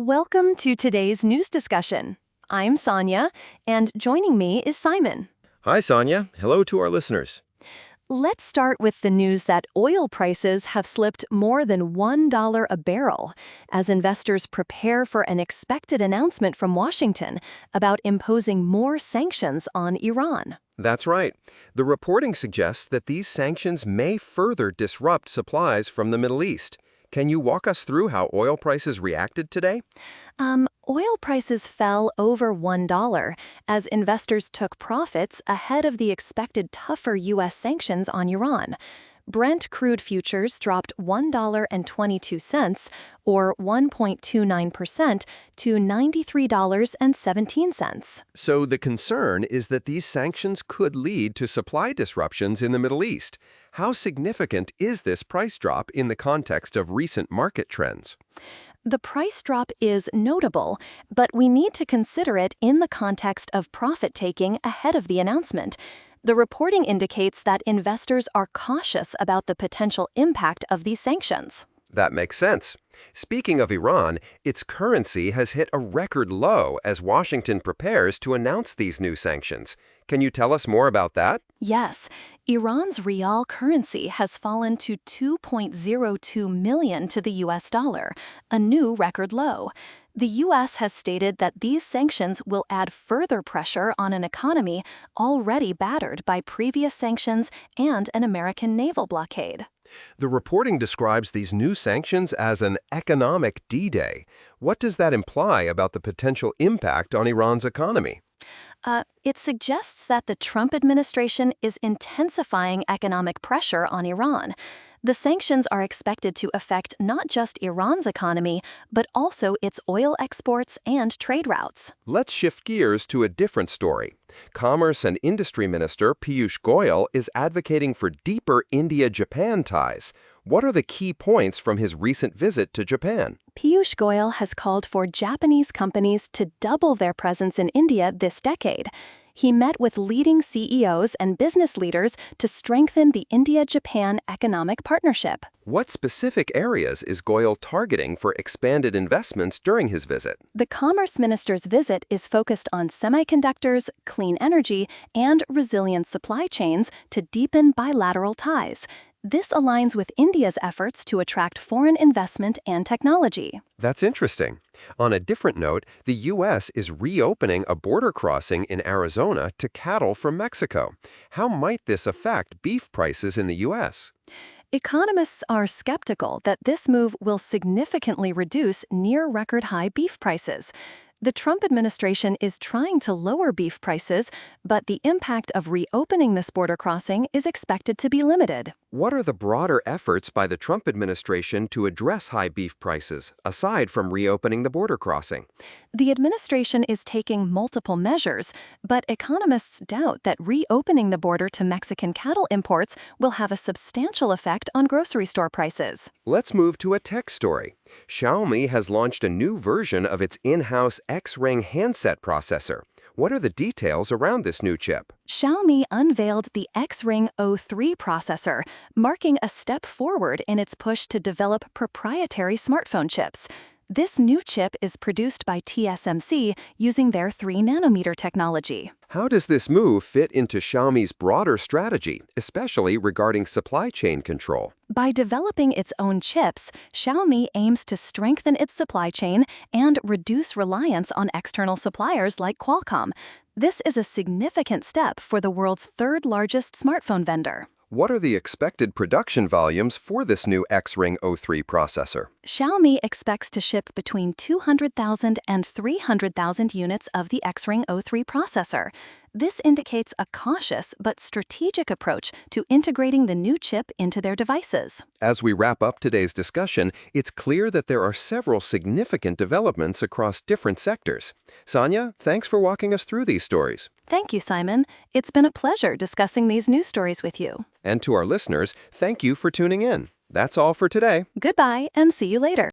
Welcome to today's news discussion. I'm Sonia, and joining me is Simon. Hi, Sonia. Hello to our listeners. Let's start with the news that oil prices have slipped more than $1 a barrel as investors prepare for an expected announcement from Washington about imposing more sanctions on Iran. That's right. The reporting suggests that these sanctions may further disrupt supplies from the Middle East. Can you walk us through how oil prices reacted today? Oil prices fell over $1 as investors took profits ahead of the expected tougher U.S. sanctions on Iran. Brent crude futures dropped $1.22, or 1.29%, to $93.17. So the concern is that these sanctions could lead to supply disruptions in the Middle East. How significant is this price drop in the context of recent market trends? The price drop is notable, but we need to consider it in the context of profit-taking ahead of the announcement. The reporting indicates that investors are cautious about the potential impact of these sanctions. That makes sense. Speaking of Iran, its currency has hit a record low as Washington prepares to announce these new sanctions. Can you tell us more about that? Yes, Iran's rial currency has fallen to 2.02 million to the US dollar, a new record low. The U.S. has stated that these sanctions will add further pressure on an economy already battered by previous sanctions and an American naval blockade. The reporting describes these new sanctions as an economic D-Day. What does that imply about the potential impact on Iran's economy? It suggests that the Trump administration is intensifying economic pressure on Iran. The sanctions are expected to affect not just Iran's economy, but also its oil exports and trade routes. Let's shift gears to a different story. Commerce and Industry Minister Piyush Goyal is advocating for deeper India-Japan ties. What are the key points from his recent visit to Japan? Piyush Goyal has called for Japanese companies to double their presence in India this decade. He met with leading CEOs and business leaders to strengthen the India-Japan economic partnership. What specific areas is Goyal targeting for expanded investments during his visit? The Commerce Minister's visit is focused on semiconductors, clean energy, and resilient supply chains to deepen bilateral ties. This aligns with India's efforts to attract foreign investment and technology. That's interesting. On a different note, the U.S. is reopening a border crossing in Arizona to cattle from Mexico. How might this affect beef prices in the U.S.? Economists are skeptical that this move will significantly reduce near-record high beef prices. The Trump administration is trying to lower beef prices, but the impact of reopening this border crossing is expected to be limited. What are the broader efforts by the Trump administration to address high beef prices, aside from reopening the border crossing? The administration is taking multiple measures, but economists doubt that reopening the border to Mexican cattle imports will have a substantial effect on grocery store prices. Let's move to a tech story. Xiaomi has launched a new version of its in-house X-Ring handset processor. What are the details around this new chip? Xiaomi unveiled the X-Ring O3 processor, marking a step forward in its push to develop proprietary smartphone chips. This new chip is produced by TSMC using their 3-nanometer technology. How does this move fit into Xiaomi's broader strategy, especially regarding supply chain control? By developing its own chips, Xiaomi aims to strengthen its supply chain and reduce reliance on external suppliers like Qualcomm. This is a significant step for the world's third-largest smartphone vendor. What are the expected production volumes for this new X-Ring O3 processor? Xiaomi expects to ship between 200,000 and 300,000 units of the X-Ring O3 processor. This indicates a cautious but strategic approach to integrating the new chip into their devices. As we wrap up today's discussion, it's clear that there are several significant developments across different sectors. Sonia, thanks for walking us through these stories. Thank you, Simon. It's been a pleasure discussing these news stories with you. And to our listeners, thank you for tuning in. That's all for today. Goodbye, and see you later.